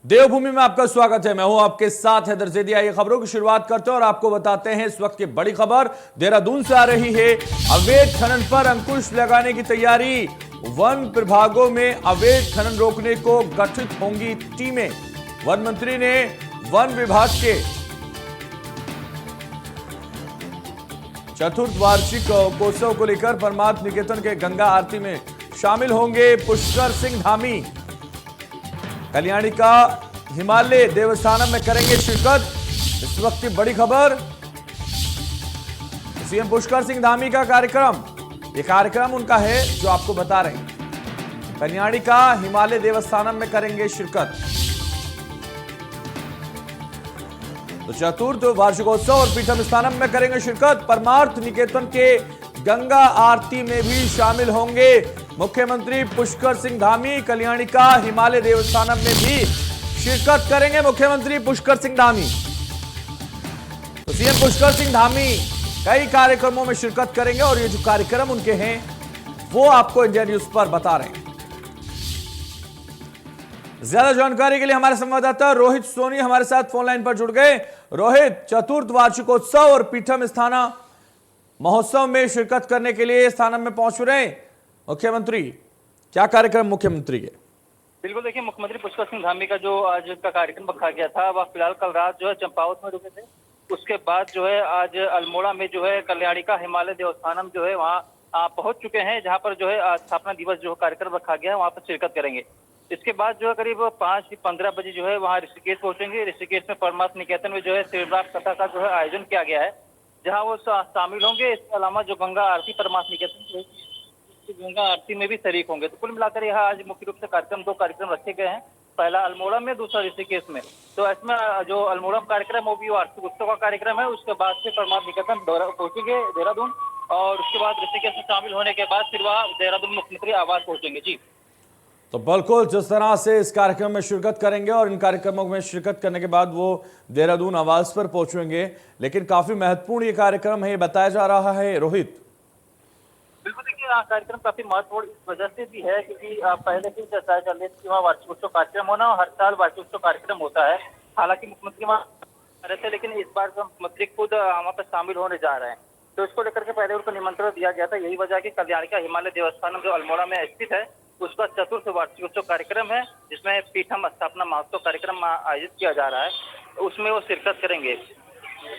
देवभूमि में आपका स्वागत है। मैं हूं आपके साथ हैदर ज़ैदी। आइए खबरों की शुरुआत करते हैं और आपको बताते हैं इस वक्त की बड़ी खबर देहरादून से आ रही है। अवैध खनन पर अंकुश लगाने की तैयारी। वन विभागों में अवैध खनन रोकने को गठित होंगी टीमें। वन मंत्री ने वन विभाग के चतुर्थ वार्षिक महोत्सव को लेकर परमार्थ निकेतन के गंगा आरती में शामिल होंगे पुष्कर सिंह धामी। कल्याणी का हिमालय देवस्थानम में करेंगे शिरकत। इस वक्त की बड़ी खबर सीएम पुष्कर सिंह धामी का कार्यक्रम। यह कार्यक्रम उनका है जो आपको बता रहे हैं। कल्याणी का हिमालय देवस्थानम में करेंगे शिरकत। तो चतुर्थ वार्षिकोत्सव और पीठम स्थानम में करेंगे शिरकत। परमार्थ निकेतन के गंगा आरती में भी शामिल होंगे मुख्यमंत्री पुष्कर सिंह धामी। कल्याणी का हिमालय देवस्थानम में भी शिरकत करेंगे मुख्यमंत्री पुष्कर सिंह धामी। तो सीएम पुष्कर सिंह धामी कई कार्यक्रमों में शिरकत करेंगे और ये जो कार्यक्रम उनके हैं वो आपको इंडिया न्यूज पर बता रहे हैं। ज्यादा जानकारी के लिए हमारे संवाददाता रोहित सोनी हमारे साथ फोन लाइन पर जुड़ गए। रोहित, चतुर्थ वार्षिकोत्सव और पीठम स्थाना महोत्सव में शिरकत करने के लिए स्थानम में पहुंच रहे हैं मुख्यमंत्री। क्या कार्यक्रम मुख्यमंत्री के? बिल्कुल, देखिए मुख्यमंत्री पुष्कर सिंह धामी का जो आज का कार्यक्रम रखा गया था वह फिलहाल कल रात जो है चंपावत में रुके थे। उसके बाद जो है आज अल्मोड़ा में जो है कल्याणी का हिमालय देवस्थानम जो है वहाँ पहुंच चुके हैं, जहां पर जो है स्थापना दिवस जो कार्यक्रम रखा गया है वहां पर शिरकत करेंगे। इसके बाद जो है करीब 5-15 बजे जो है वहाँ ऋषिकेश पहुंचेंगे। ऋषिकेश में परमार्थ निकेतन में जो है शिवरात्रि कथा का जो है आयोजन किया गया है, जहाँ वो शामिल होंगे। इसके अलावा जो गंगा आरती परमार्थ निकेतन गंगा आरती में भी शरीक होंगे। तो कुल मिलाकर यह आज मुख्य रूप से दो कार्यक्रम रखे गए हैं, पहला अल्मोड़ा में, दूसरा ऋषिकेश में। तो इसमें जो अल्मोड़ा कार्यक्रम वो भी वार्षिक उत्सव का कार्यक्रम है। उसके बाद से परमार्थ निकेतन पहुंचेंगे देहरादून और उसके बाद ऋषिकेश में शामिल होने के बाद फिर वह देहरादून मुख्यमंत्री आवास पहुंचेंगे। जी तो बिल्कुल जिस तरह से इस कार्यक्रम में शिरकत करेंगे और इन कार्यक्रमों में शिरकत करने के बाद वो देहरादून आवास पर पहुंचेंगे, लेकिन काफी महत्वपूर्ण ये कार्यक्रम है, बताया जा रहा है। रोहित, बिल्कुल, देखिए कार्यक्रम काफी महत्वपूर्ण इस वजह से भी है क्योंकि पहले से चर्चा चल रही थी कि वहाँ वार्षिक उत्सव कार्यक्रम होना, और हर साल वार्षिक उत्सव कार्यक्रम होता है। हालांकि मुख्यमंत्री वहाँ रहे थे, लेकिन इस बार मुख्यमंत्री खुद वहाँ पर शामिल होने जा रहे हैं। तो इसको लेकर के पहले उनको निमंत्रण दिया गया था। यही वजह की कल्याणी का हिमालय देवस्थानम जो अल्मोड़ा में स्थित है उसका चतुर्थ वार्षिक उत्सव कार्यक्रम है, जिसमें पीठम स्थापना महोत्सव कार्यक्रम आयोजित किया जा रहा है, उसमें वो शिरकत करेंगे।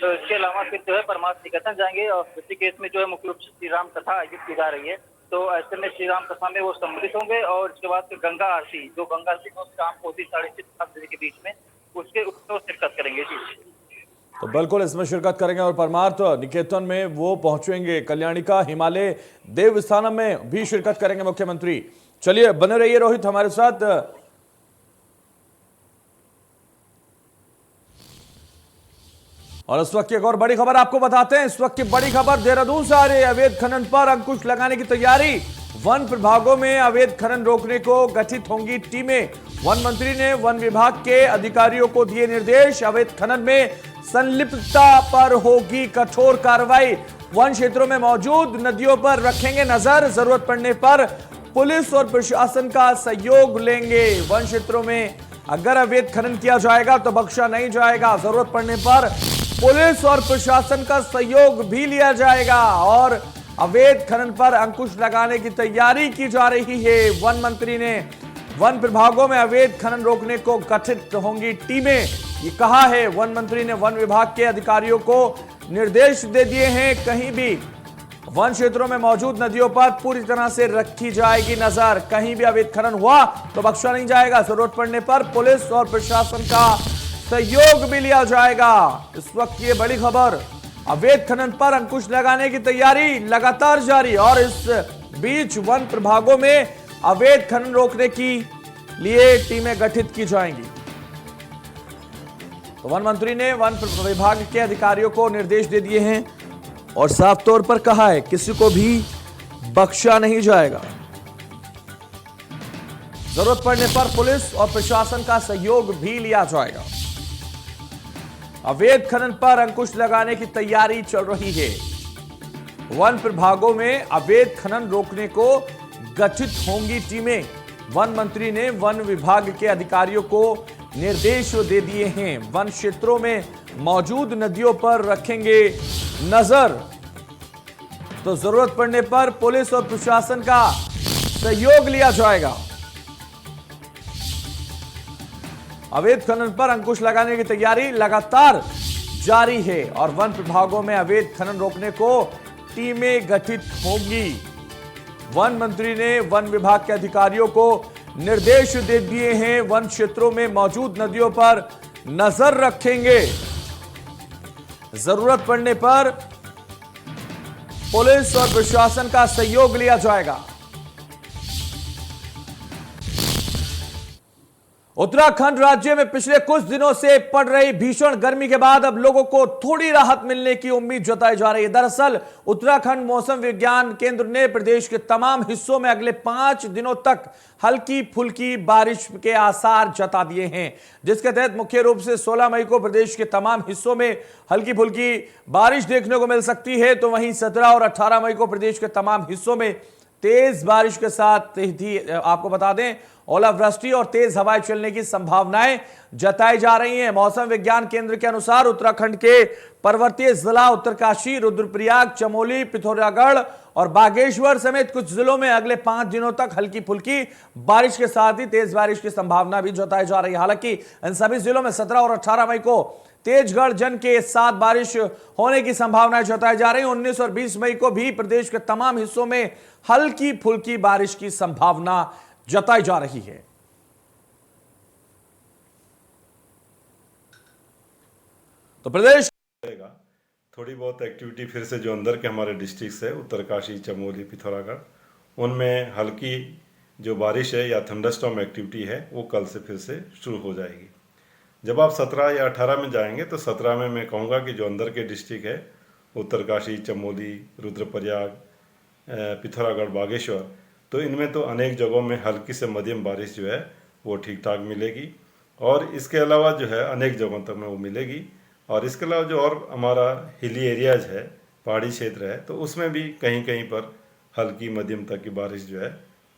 तो इसके अलावा फिर जो है परमार्थ निकेतन जाएंगे और ऋषिकेश में जो है मुख्य रूप से श्री राम कथा आयोजित की जा रही है। तो ऐसे में श्री राम कथा में वो सम्मिलित होंगे और इसके बाद फिर गंगा आरती को शाम को 6:30-7 बजे के बीच में उसमें शिरकत करेंगे। जी तो बिल्कुल इसमें शिरकत करेंगे और परमार्थ निकेतन में वो पहुंचेंगे। कल्याणी का हिमालय देवस्थानम में भी शिरकत करेंगे मुख्यमंत्री। चलिए बने रहिए रोहित हमारे साथ। और इस वक्त की एक और बड़ी खबर आपको बताते हैं। इस वक्त की बड़ी खबर देहरादून से आ रही है। अवैध खनन पर अंकुश लगाने की तैयारी। वन विभागों में अवैध खनन रोकने को गठित होंगी टीमें। वन मंत्री ने वन विभाग के अधिकारियों को दिए निर्देश। अवैध खनन में संलिप्तता पर होगी कठोर कार्रवाई। वन क्षेत्रों में मौजूद नदियों पर रखेंगे नजर। जरूरत पड़ने पर पुलिस और प्रशासन का सहयोग लेंगे। वन क्षेत्रों में अगर अवैध खनन किया जाएगा तो बख्शा नहीं जाएगा। जरूरत पड़ने पर पुलिस और प्रशासन का सहयोग भी लिया जाएगा और अवैध खनन पर अंकुश लगाने की तैयारी की जा रही है। वन मंत्री ने वन विभागों में अवैध खनन रोकने को गठित होंगी टीमें, ये कहा है। वन मंत्री ने वन विभाग के अधिकारियों को निर्देश दे दिए हैं। कहीं भी वन क्षेत्रों में मौजूद नदियों पर पूरी तरह से रखी जाएगी नजर। कहीं भी अवैध खनन हुआ तो बख्शा नहीं जाएगा। जरूरत पड़ने पर पुलिस और प्रशासन का सहयोग भी लिया जाएगा। इस वक्त ये बड़ी खबर, अवैध खनन पर अंकुश लगाने की तैयारी लगातार जारी और इस बीच वन विभागों में अवैध खनन रोकने की लिए टीमें गठित की जाएंगी। तो वन मंत्री ने वन विभाग के अधिकारियों को निर्देश दे दिए हैं और साफ तौर पर कहा है किसी को भी बख्शा नहीं जाएगा। जरूरत पड़ने पर पुलिस और प्रशासन का सहयोग भी लिया जाएगा। अवैध खनन पर अंकुश लगाने की तैयारी चल रही है। वन विभागों में अवैध खनन रोकने को गठित होंगी टीमें। वन मंत्री ने वन विभाग के अधिकारियों को निर्देश दे दिए हैं। वन क्षेत्रों में मौजूद नदियों पर रखेंगे नजर, तो जरूरत पड़ने पर पुलिस और प्रशासन का सहयोग लिया जाएगा। अवैध खनन पर अंकुश लगाने की तैयारी लगातार जारी है और वन विभागों में अवैध खनन रोकने को टीमें गठित होंगी। वन मंत्री ने वन विभाग के अधिकारियों को निर्देश दे दिए हैं। वन क्षेत्रों में मौजूद नदियों पर नजर रखेंगे, जरूरत पड़ने पर पुलिस और प्रशासन का सहयोग लिया जाएगा। उत्तराखंड राज्य में पिछले कुछ दिनों से पड़ रही भीषण गर्मी के बाद अब लोगों को थोड़ी राहत मिलने की उम्मीद जताई जा रही है। दरअसल उत्तराखंड मौसम विज्ञान केंद्र ने प्रदेश के तमाम हिस्सों में अगले 5 दिनों तक हल्की फुल्की बारिश के आसार जता दिए हैं, जिसके तहत मुख्य रूप से 16 मई को प्रदेश के तमाम हिस्सों में हल्की फुल्की बारिश देखने को मिल सकती है, तो वहीं 17 और 18 मई को प्रदेश के तमाम हिस्सों में तेज बारिश के साथ ही आपको बता दें ओलावृष्टि और तेज हवाएं चलने की संभावनाएं जताई जा रही हैं। मौसम विज्ञान केंद्र के अनुसार उत्तराखंड के पर्वतीय जिला उत्तरकाशी, रुद्रप्रयाग, चमोली, पिथौरागढ़ और बागेश्वर समेत कुछ जिलों में अगले 5 दिनों तक हल्की फुल्की बारिश के साथ ही तेज बारिश की संभावना भी जताई जा रही है। हालांकि इन सभी जिलों में 17 और 18 मई को तेज गर्जन के साथ बारिश होने की संभावनाएं जताई जा रही है। 19 और 20 मई को भी प्रदेश के तमाम हिस्सों में हल्की फुल्की बारिश की संभावना जताई जा रही है। तो प्रदेश थोड़ी बहुत एक्टिविटी फिर से जो अंदर के हमारे डिस्ट्रिक्ट है उत्तरकाशी, चमोली, पिथौरागढ़, उनमें हल्की जो बारिश है या थंडरस्टॉर्म एक्टिविटी है वो कल से फिर से शुरू हो जाएगी। जब आप 17 या 18 में जाएंगे तो 17 में मैं कहूँगा कि जो अंदर के डिस्ट्रिक्ट है उत्तरकाशी, चमोली, रुद्रप्रयाग, पिथौरागढ़, बागेश्वर, तो इनमें तो अनेक जगहों में हल्की से मध्यम बारिश जो है वो ठीक ठाक मिलेगी और इसके अलावा जो है अनेक जगहों तक में वो मिलेगी। और इसके अलावा जो और हमारा हिली एरियाज है, पहाड़ी क्षेत्र है, तो उसमें भी कहीं कहीं पर हल्की मध्यम तक की बारिश जो है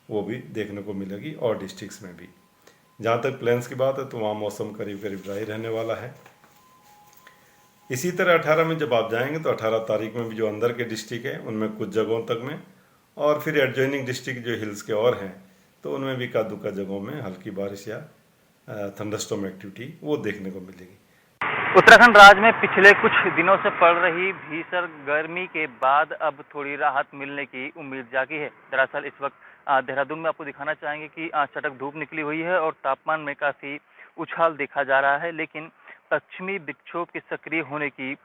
वो भी देखने को मिलेगी और डिस्ट्रिक्ट्स में भी। जहाँ तक प्लेन्स की बात है तो वहाँ मौसम करीब करीब ड्राई रहने वाला है। इसी तरह 18 में जब आप जाएंगे तो 18 तारीख में भी जो अंदर के डिस्ट्रिक्ट है उनमें कुछ जगहों तक में और फिर एडजॉइनिंग डिस्ट्रिक्ट जो हिल्स के और हैं तो उनमें भी का दुका जगहों में हल्की बारिश या थंडरस्टॉर्म एक्टिविटी वो देखने को मिलेगी। उत्तराखंड राज्य में पिछले कुछ दिनों से पड़ रही भीषण गर्मी के बाद अब थोड़ी राहत मिलने की उम्मीद जागी है। दरअसल इस वक्त देहरादून में आपको दिखाना चाहेंगे कि चटक धूप निकली हुई है और तापमान में काफ़ी उछाल देखा जा रहा है, लेकिन पश्चिमी विक्षोभ के सक्रिय होने की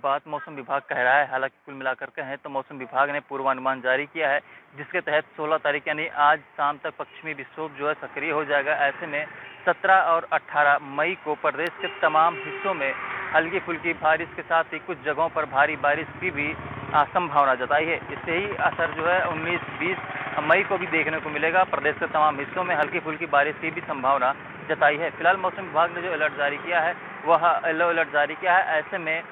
बात मौसम विभाग कह रहा है। हालांकि कुल मिलाकर कहें तो मौसम विभाग ने पूर्वानुमान जारी किया है, जिसके तहत 16 तारीख यानी आज शाम तक पश्चिमी विक्षोभ जो है सक्रिय हो जाएगा। ऐसे में 17 और 18 मई को प्रदेश के तमाम हिस्सों में हल्की फुल्की बारिश के साथ ही कुछ जगहों पर भारी बारिश की भी संभावना जताई है। इससे ही असर जो है 19-20 मई को भी देखने को मिलेगा। प्रदेश के तमाम हिस्सों में हल्की फुल्की बारिश की भी संभावना जताई है। फिलहाल मौसम विभाग ने जो अलर्ट जारी किया है वह येलो अलर्ट जारी किया है। ऐसे में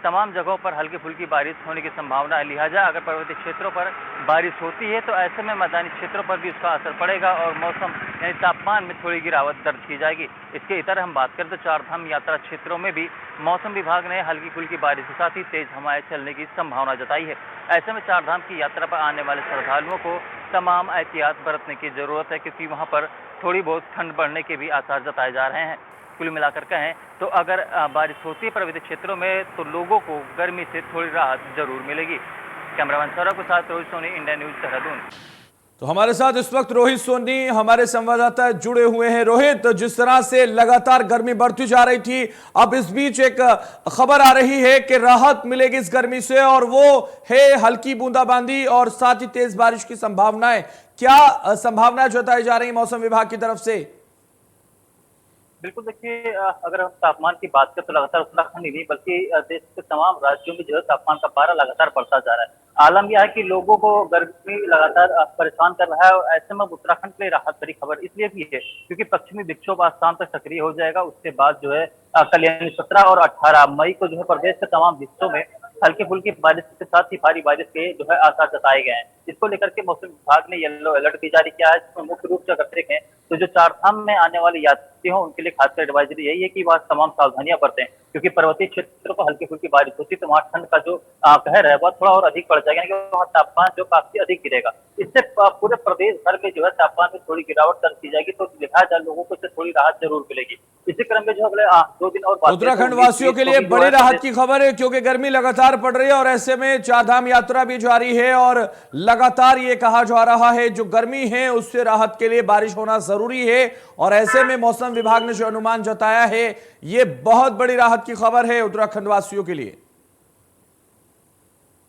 तमाम जगहों पर हल्की फुल्की बारिश होने की संभावना है। लिहाजा अगर पर्वतीय क्षेत्रों पर बारिश होती है तो ऐसे में मैदानी क्षेत्रों पर भी उसका असर पड़ेगा और मौसम यानी तापमान में थोड़ी गिरावट दर्ज की जाएगी। इसके इतर हम बात करें तो चारधाम यात्रा क्षेत्रों में भी मौसम विभाग ने हल्की फुल्की बारिश के साथ ही तेज हवाएं चलने की संभावना जताई है। ऐसे में चारधाम की यात्रा पर आने वाले श्रद्धालुओं को तमाम एहतियात बरतने की जरूरत है, क्योंकि वहाँ पर थोड़ी बहुत ठंड बढ़ने के भी आसार जताए जा रहे हैं। कुल मिलाकर कहें तो अगर बारिश होती है पर्वतीय क्षेत्रों में तो लोगों को गर्मी से थोड़ी राहत जरूर मिलेगी। कैमरामैन सौरभ के साथ रोहित सोनी, इंडिया न्यूज, देहरादून। तो हमारे साथ इस वक्त रोहित सोनी हमारे संवाददाता जुड़े हुए हैं। रोहित, जिस तरह से लगातार गर्मी बढ़ती जा रही थी, अब इस बीच एक खबर आ रही है कि राहत मिलेगी इस गर्मी से और वो है हल्की बूंदाबांदी और साथ ही तेज बारिश की संभावनाएं। क्या संभावनाएं जताई जा रही मौसम विभाग की तरफ से? बिल्कुल, देखिए अगर हम तापमान की बात करें तो लगातार उत्तराखंड ही नहीं बल्कि देश के तमाम राज्यों में जो है तापमान का पारा लगातार बढ़ता जा रहा है। आलम यह है कि लोगों को गर्मी लगातार परेशान कर रहा है और ऐसे में उत्तराखंड के लिए राहत भरी खबर इसलिए भी है क्योंकि पश्चिमी विक्षोभ आज शाम तक सक्रिय हो जाएगा। उसके बाद जो है कल यानी 17 और 18 मई को जो है प्रदेश के तमाम हिस्सों में हल्की फुल्की बारिश के साथ ही भारी बारिश के जो है आसार जताए गए हैं। इसको लेकर के मौसम विभाग ने येलो अलर्ट भी जारी किया है, जिसमें मुख्य रूप से अगर देखें तो जो चारधाम में आने वाले यात्री हो उनके लिए खासकर एडवाइजरी यही है कि वह तमाम सावधानियां बरतें, क्योंकि पर्वतीय क्षेत्रों पर हल्की फुल्की बारिश होती है तो वहाँ ठंड का जो कहर है वह थोड़ा और अधिक बढ़ जाएगा, यानी कि वहाँ तापमान जो काफी अधिक गिरेगा। इससे पूरे प्रदेश भर में जो है तापमान में थोड़ी गिरावट दर्ज की जाएगी, तो लिहाजा लोगों को इससे थोड़ी राहत जरूर मिलेगी। इसी क्रम में जो अगले 2 दिन और बाकी है, तो उत्तराखंड 19 वासियों के को लिए भी जो बड़ी है राहत की खबर है, क्योंकि गर्मी लगातार पड़ रही है और ऐसे में चारधाम यात्रा भी जारी है और लगातार ये कहा जा रहा है जो गर्मी है उससे राहत के लिए बारिश होना जरूरी है। और ऐसे में मौसम विभाग ने जो अनुमान जताया है ये बहुत बड़ी राहत की खबर है उत्तराखंड वासियों के लिए।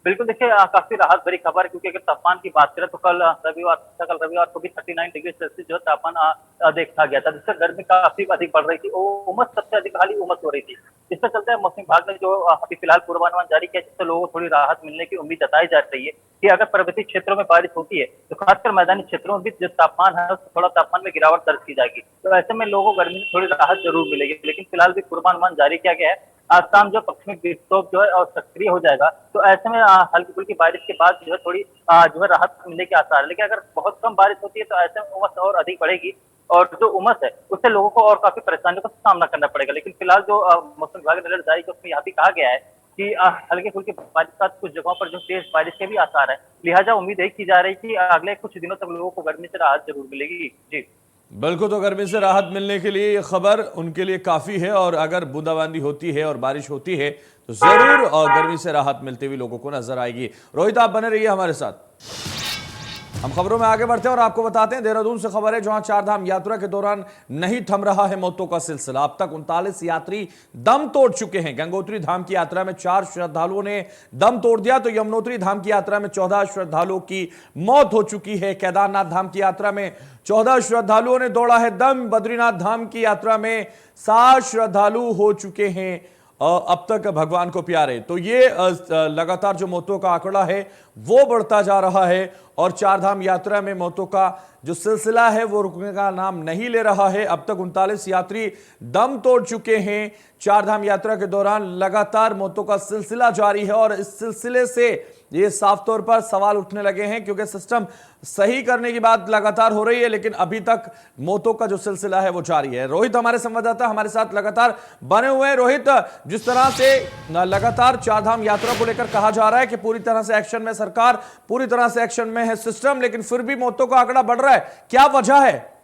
बिल्कुल देखिए, काफी राहत भरी खबर है, क्योंकि अगर तापमान की बात करें तो कल रविवार को भी 39 डिग्री सेल्सियस जो है तापमान देखा गया था, जिससे गर्मी काफी अधिक बढ़ रही थी। उमस सबसे अधिक हाली उमस हो रही थी। इससे चलते मौसम विभाग ने जो अभी फिलहाल पूर्वानुमान जारी किया, जिससे लोगों को थोड़ी राहत मिलने की उम्मीद जताई जा रही है कि अगर पर्वतीय क्षेत्रों में बारिश होती है तो खासकर मैदानी क्षेत्रों में भी जो तापमान है थोड़ा तापमान में गिरावट दर्ज की जाएगी। तो ऐसे में लोगों को गर्मी से थोड़ी राहत जरूर मिलेगी। लेकिन फिलहाल भी पूर्वानुमान जारी किया गया है, आज शाम जो पश्चिमी विक्षोभ जो है और सक्रिय हो जाएगा, तो ऐसे में हल्की फुल्की बारिश के बाद जो है थोड़ी जो है राहत मिलने के आसार है। लेकिन अगर बहुत कम बारिश होती है तो ऐसे में उमस और अधिक बढ़ेगी और जो उमस है उससे लोगों को और काफी परेशानियों का सामना करना पड़ेगा। लेकिन फिलहाल जो मौसम विभाग ने अलर्ट जारी किया उसमें यहाँ भी कहा गया है कि हल्की फुल्की बारिश के साथ कुछ जगहों पर जो तेज बारिश के भी आसार है। लिहाजा उम्मीद यही की जा रही है कि अगले कुछ दिनों तक लोगों को गर्मी से राहत जरूर मिलेगी। जी बिल्कुल, तो गर्मी से राहत मिलने के लिए ये खबर उनके लिए काफी है और अगर बूंदाबांदी होती है और बारिश होती है तो जरूर और गर्मी से राहत मिलते हुए लोगों को नजर आएगी। रोहित, आप बने रहिए हमारे साथ। हम खबरों में आगे बढ़ते हैं और आपको बताते हैं देहरादून से खबर है, जहां चारधाम यात्रा के दौरान नहीं थम रहा है मौतों का सिलसिला। अब तक 39 यात्री दम तोड़ चुके हैं। गंगोत्री धाम की यात्रा में 4 श्रद्धालुओं ने दम तोड़ दिया, तो यमुनोत्री धाम की यात्रा में 14 श्रद्धालुओं की मौत हो चुकी है। केदारनाथ धाम की यात्रा में 14 श्रद्धालुओं ने तोड़ा है दम। बद्रीनाथ धाम की यात्रा में 7 श्रद्धालु हो चुके हैं अब तक भगवान को प्यारे। तो ये लगातार जो मौतों का आंकड़ा है वो बढ़ता जा रहा है और चारधाम यात्रा में मौतों का जो सिलसिला है वो रुकने का नाम नहीं ले रहा है। अब तक 39 यात्री दम तोड़ चुके हैं। चारधाम यात्रा के दौरान लगातार मौतों का सिलसिला जारी है और इस सिलसिले से ये साफ तौर पर सवाल उठने लगे हैं, क्योंकि सिस्टम सही करने की बात लगातार हो रही है लेकिन अभी तक मौतों का जो सिलसिला है वो जारी है। रोहित हमारे संवाददाता हमारे साथ लगातार बने हुए हैं। रोहित, जिस तरह से लगातार चारधाम यात्रा को लेकर कहा जा रहा है कि पूरी तरह से एक्शन में सरकार, पूरी तरह से एक्शन में है सिस्टम, लेकिन फिर भी मौतों का आंकड़ा बढ़ रहा है, क्या वजह है?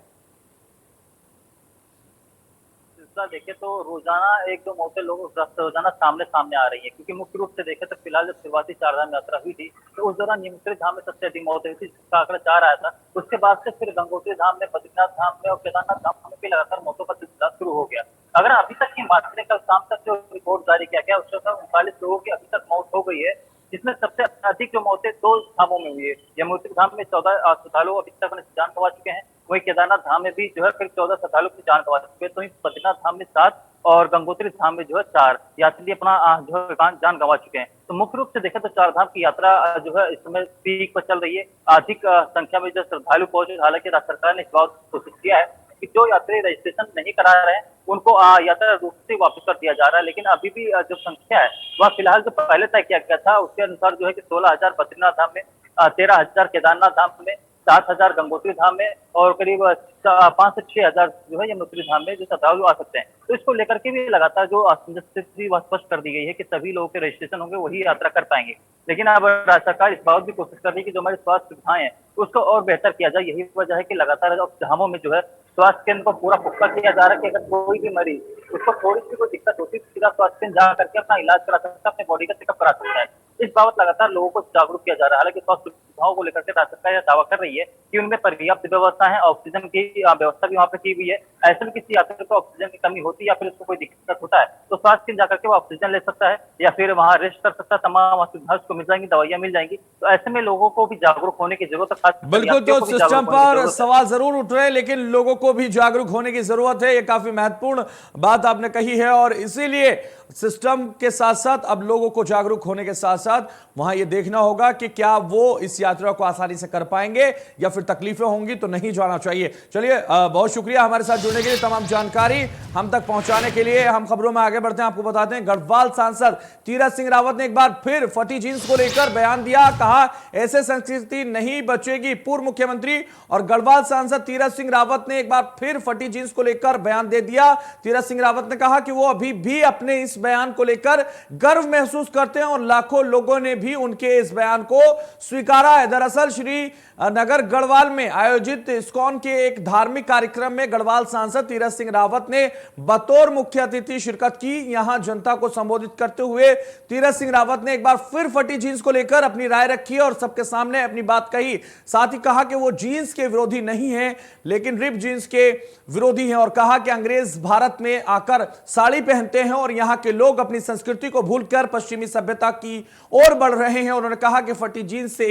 देखें तो रोजाना 1-2 मौतें लोगों रोजाना सामने आ रही है, क्योंकि मुख्य रूप से देखें तो फिलहाल जब शुरुआती चारधाम यात्रा हुई थी तो उस दौरान यमुनोत्री धाम में सबसे अधिक मौतें हुई थी, जिसका आंकड़ा 4 आया था। उसके बाद से फिर गंगोत्री धाम में, बद्रीनाथ धाम में और केदारनाथ धाम में भी लगातार मौतों का सिलसिला शुरू हो गया। अगर अभी तक की बात करें, कल शाम तक जो रिपोर्ट जारी किया गया उसके अनुसार 39 लोगों की अभी तक मौत हो गई है, जिसमें सबसे अधिक जो मौतें 2 धामों में हुई है। यमुनोत्री धाम में 14 श्रद्धालु अभी तक जान गंवा चुके हैं, वही केदारनाथ धाम में भी जो है फिर 14 श्रद्धालु की जान गंवा चुके हैं। तो बद्रीनाथ धाम में 7 और गंगोत्री धाम में जो है 4 यात्री अपना जो है जान गंवा चुके हैं। तो मुख्य रूप से देखें तो चारधाम की यात्रा जो है इस समय पीक पर चल रही है। अधिक संख्या में जो श्रद्धालु पहुंचे। हालांकि राज्य सरकार ने इस बात कोशिश किया है कि जो यात्री रजिस्ट्रेशन नहीं करा रहे हैं उनको यात्रा रूट से वापस कर दिया जा रहा है, लेकिन अभी भी जो संख्या है वह फिलहाल जो पहले तय किया गया था उसके अनुसार जो है कि 16,000 बद्रीनाथ धाम में, 13,000 केदारनाथ धाम में, 7,000 गंगोत्री धाम में और करीब 5 से 6,000 जो है यमुनोत्री धाम में जो श्रद्धालु आ सकते हैं। तो इसको लेकर के भी लगातार जो स्थिति वह स्पष्ट कर दी गई है कि सभी लोगों के रजिस्ट्रेशन होंगे वही यात्रा कर पाएंगे। लेकिन अब राज्य सरकार इस बात भी कोशिश कर रही है कि जो हमारी स्वास्थ्य सुविधाएं हैं उसको और बेहतर किया जाए। यही वजह है कि लगातार धामों में जो है स्वास्थ्य केंद्र को पूरा पुख्ता किया जा रहा है कि अगर कोई भी मरीज उसको थोड़ी सी कोई दिक्कत होती है तो सीधा स्वास्थ्य केंद्र जा करके अपना इलाज करा सकता है, अपने बॉडी का चेकअप करा सकता है। इस बाबत लगातार लोगों को जागरूक किया जा रहा है। हालांकि स्वास्थ्य सुविधाओं को लेकर के राज्य सरकार यह दावा कर रही है कि उनमें पर्याप्त व्यवस्था है, ऑक्सीजन की व्यवस्था भी वहाँ पे की हुई है। ऐसे में किसी यात्री को ऑक्सीजन की कमी होती है या फिर उसको कोई दिक्कत होता है तो स्वास्थ्य केंद्र जाकर के वो ऑक्सीजन ले सकता है या फिर वहाँ रेस्ट कर सकता है। तमाम सुविधाएं उसको मिल जाएंगी, दवाइयां मिल जाएंगी। तो ऐसे में लोगों को भी जागरूक होने की जरूरत है। बिल्कुल, तो सिस्टम पर सवाल जरूर उठ रहे हैं लेकिन लोगों को भी जागरूक होने की जरूरत है। ये काफी महत्वपूर्ण बात आपने कही है और इसीलिए सिस्टम के साथ साथ अब लोगों को जागरूक होने के साथ साथ वहां ये देखना होगा कि क्या वो इस यात्रा यात्रा को आसानी से कर पाएंगे या फिर तकलीफें होंगी तो नहीं जाना चाहिए। चलिए, बहुत शुक्रिया हमारे साथ जुड़ने के लिए, तमाम जानकारी हम तक पहुंचाने के लिए। हम खबरों में आगे बढ़ते हैं, आपको बताते हैं गढ़वाल सांसद तीरथ सिंह रावत ने एक बार फिर फटी जींस को लेकर बयान दिया। कहा ऐसे संस्कृति नहीं बचेगी। पूर्व मुख्यमंत्री और गढ़वाल सांसद तीरथ सिंह रावत ने एक बार फिर फटी जींस को लेकर बयान दे दिया। तीरथ सिंह रावत ने कहा कि वो अभी भी अपने इस बयान को लेकर गर्व महसूस करते हैं और लाखों लोगों ने भी उनके इस बयान को स्वीकारा है। दरअसल श्री नगर गढ़वाल में आयोजित इस्कॉन के एक धार्मिक कार्यक्रम में गढ़वाल सांसद तीरथ सिंह रावत ने बतौर मुख्य अतिथि शिरकत की। यहां जनता को संबोधित करते हुए तीरथ सिंह रावत ने एक बार फिर फटी जींस को लेकर अपनी राय रखी और सबके सामने अपनी बात कही। साथ ही कहा कि वो जींस के विरोधी नहीं है लेकिन रिप जींस के विरोधी हैं और कहा कि अंग्रेज भारत में आकर साड़ी पहनते हैं और यहां के लोग अपनी संस्कृति को भूलकर पश्चिमी सभ्यता की ओर बढ़ रहे हैं। उन्होंने कहा कि फटी जींस से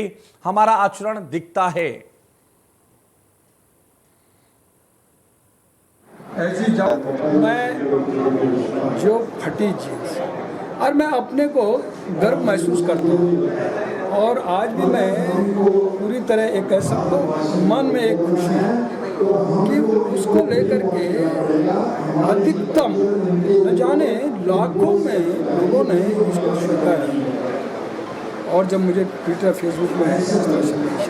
हमारा आचरण दिखता है। ऐसी मैं जो फटी जींस और मैं अपने को गर्व महसूस करता हूँ और आज भी मैं पूरी तरह एक कह सकता हूँ मन में एक खुशी है कि उसको लेकर के अधिकतम न जाने लाखों में लोगों ने इसको स्वीकारा। और जब मुझे ट्विटर फेसबुक में इस तरह संदेश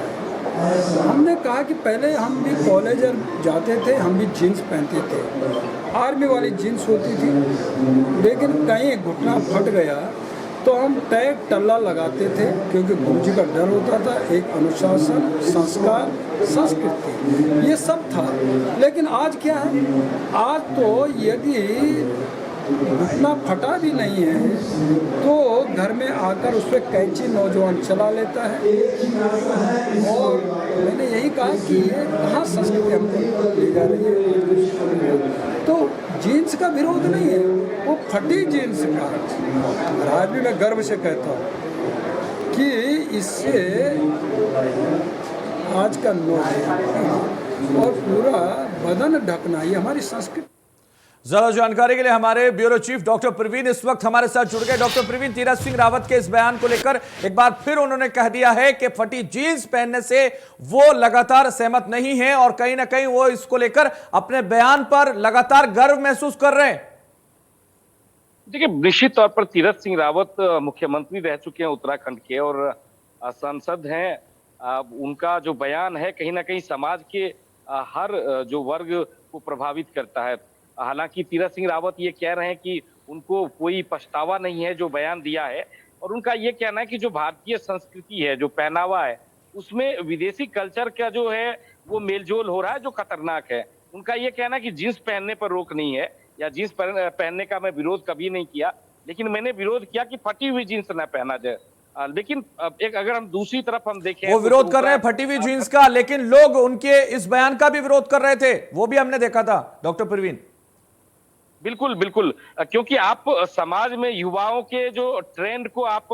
आया, हमने कहा कि पहले हम भी कॉलेज जाते थे, हम भी जीन्स पहनते थे, आर्मी वाली जीन्स होती थी, लेकिन कहीं घुटना फट गया तो हम टैग टल्ला लगाते थे क्योंकि गुरुजी का डर होता था। एक अनुशासन, संस्कार, संस्कृति ये सब था। लेकिन आज क्या है, आज तो यदि घुटना फटा भी नहीं है तो घर में आकर उस पर कैंची नौजवान चला लेता है। और मैंने यही कहा कि ये कहाँ संस्कृति हमको ले जा रही है। तो जीन्स का विरोध नहीं है, वो फटी जीन्स का। और आज भी मैं गर्व से कहता हूँ कि इससे आज का नौजवान और पूरा बदन ढकना ये हमारी संस्कृति। ज्यादा जानकारी के लिए हमारे ब्यूरो चीफ डॉक्टर प्रवीण इस वक्त हमारे साथ जुड़ गए। डॉक्टर प्रवीण, तीरथ सिंह रावत के इस बयान को लेकर एक बार फिर उन्होंने कह दिया है कि फटी जीन्स पहनने से वो लगातार सहमत नहीं है और कहीं ना कहीं वो इसको लेकर अपने बयान पर लगातार गर्व महसूस कर रहे हैं। देखिए, निश्चित तौर पर तीरथ सिंह रावत मुख्यमंत्री रह चुके हैं उत्तराखंड के और सांसद हैं। उनका जो बयान है कहीं ना कहीं समाज के हर जो वर्ग को प्रभावित करता है। हालांकि तीरथ सिंह रावत ये कह रहे हैं कि उनको कोई पछतावा नहीं है जो बयान दिया है, और उनका ये कहना है कि जो भारतीय संस्कृति है, जो पहनावा है, उसमें विदेशी कल्चर का जो है वो मेलजोल हो रहा है जो खतरनाक है। उनका ये कहना है कि जींस पहनने पर रोक नहीं है या जींस पहनने का मैं विरोध कभी नहीं किया, लेकिन मैंने विरोध किया कि फटी हुई जींस न पहना जाए। लेकिन एक अगर हम दूसरी तरफ हम देखें, वो विरोध कर रहे हैं फटी हुई जींस का, लेकिन लोग उनके इस बयान का भी विरोध कर रहे थे, वो भी हमने देखा था डॉक्टर प्रवीण। बिल्कुल बिल्कुल, क्योंकि आप समाज में युवाओं के जो ट्रेंड को आप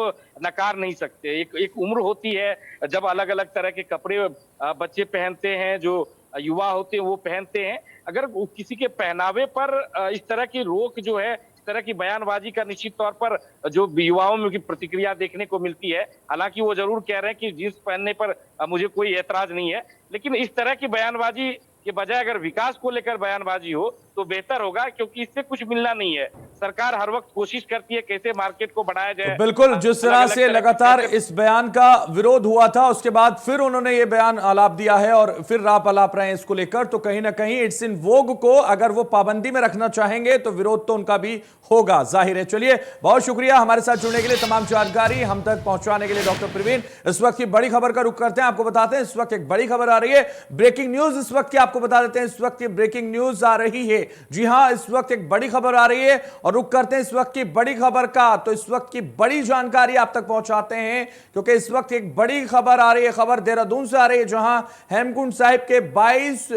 नकार नहीं सकते। एक उम्र होती है जब अलग अलग तरह के कपड़े बच्चे पहनते हैं, जो युवा होते हैं वो पहनते हैं। अगर किसी के पहनावे पर इस तरह की रोक जो है, इस तरह की बयानबाजी का निश्चित तौर पर जो युवाओं में की प्रतिक्रिया देखने को मिलती है। हालांकि वो जरूर कह रहे हैं कि जींस पहनने पर मुझे कोई ऐतराज नहीं है, लेकिन इस तरह की बयानबाजी के बजाय अगर विकास को लेकर बयानबाजी हो तो बेहतर होगा, क्योंकि इससे कुछ मिलना नहीं है। सरकार हर वक्त कोशिश करती है कैसे मार्केट को बढ़ाया जाए। तो बिल्कुल, जिस तरह से लगातार इस बयान का विरोध हुआ था उसके बाद फिर उन्होंने ये बयान आलाप दिया है और फिर राप आलाप रहे हैं इसको लेकर, तो कहीं ना कहीं इट्स इन वोग को अगर वो पाबंदी में रखना चाहेंगे तो विरोध तो उनका भी होगा, जाहिर है। चलिए, बहुत शुक्रिया हमारे साथ जुड़ने के लिए, तमाम जानकारी हम तक पहुंचाने के लिए डॉक्टर प्रवीण। इस वक्त की बड़ी खबर का रुख करते हैं, आपको बताते हैं इस वक्त एक बड़ी खबर आ रही है, ब्रेकिंग न्यूज इस वक्त की आपको बता देते हैं। इस वक्त की ब्रेकिंग न्यूज आ रही है, जी हां, इस वक्त एक बड़ी खबर आ रही है और रुख करते हैं इस वक्त की बड़ी खबर का। तो इस वक्त की बड़ी जानकारी आप तक पहुंचाते हैं क्योंकि इस वक्त एक बड़ी खबर आ रही है। खबर देहरादून से आ रही है, जहां हेमकुंड साहिब के 22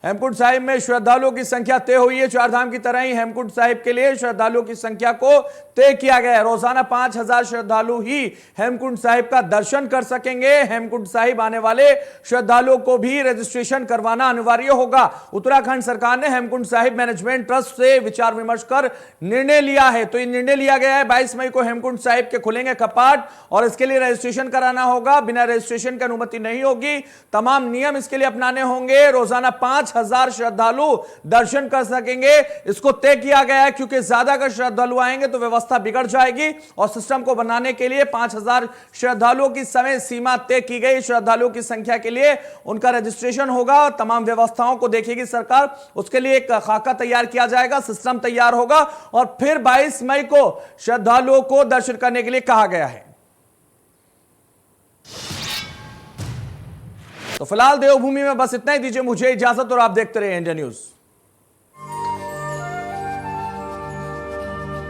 हेमकुंड साहिब में श्रद्धालुओं की संख्या तय हुई है। चारधाम की तरह ही हेमकुंड साहिब के लिए श्रद्धालुओं की संख्या को तय किया गया है। रोजाना 5000 श्रद्धालु ही हेमकुंड साहिब का दर्शन कर सकेंगे। हेमकुंड साहिब आने वाले श्रद्धालुओं को भी रजिस्ट्रेशन करवाना अनिवार्य होगा। उत्तराखंड सरकार ने हेमकुंड साहिब मैनेजमेंट ट्रस्ट से विचार विमर्श कर निर्णय लिया है। तो ये निर्णय लिया गया है 22 मई को हेमकुंड साहिब के खुलेंगे कपाट और इसके लिए रजिस्ट्रेशन कराना होगा। बिना रजिस्ट्रेशन की अनुमति नहीं होगी। तमाम नियम इसके लिए अपनाने होंगे। रोजाना 5000 श्रद्धालु दर्शन कर सकेंगे। इसको तय किया गया है क्योंकि ज्यादा अगर श्रद्धालु आएंगे तो व्यवस्था बिगड़ जाएगी और सिस्टम को बनाने के लिए 5000 श्रद्धालुओं की समय सीमा तय की गई। श्रद्धालुओं की संख्या के लिए उनका रजिस्ट्रेशन होगा। तमाम व्यवस्थाओं को देखेगी सरकार। उसके लिए एक खाका तैयार किया जाएगा, सिस्टम तैयार होगा और फिर 22 मई को श्रद्धालुओं को दर्शन करने के लिए कहा गया है। तो फिलहाल देवभूमि में बस इतना ही। दीजिए मुझे इजाजत और आप देखते रहिए इंडिया न्यूज।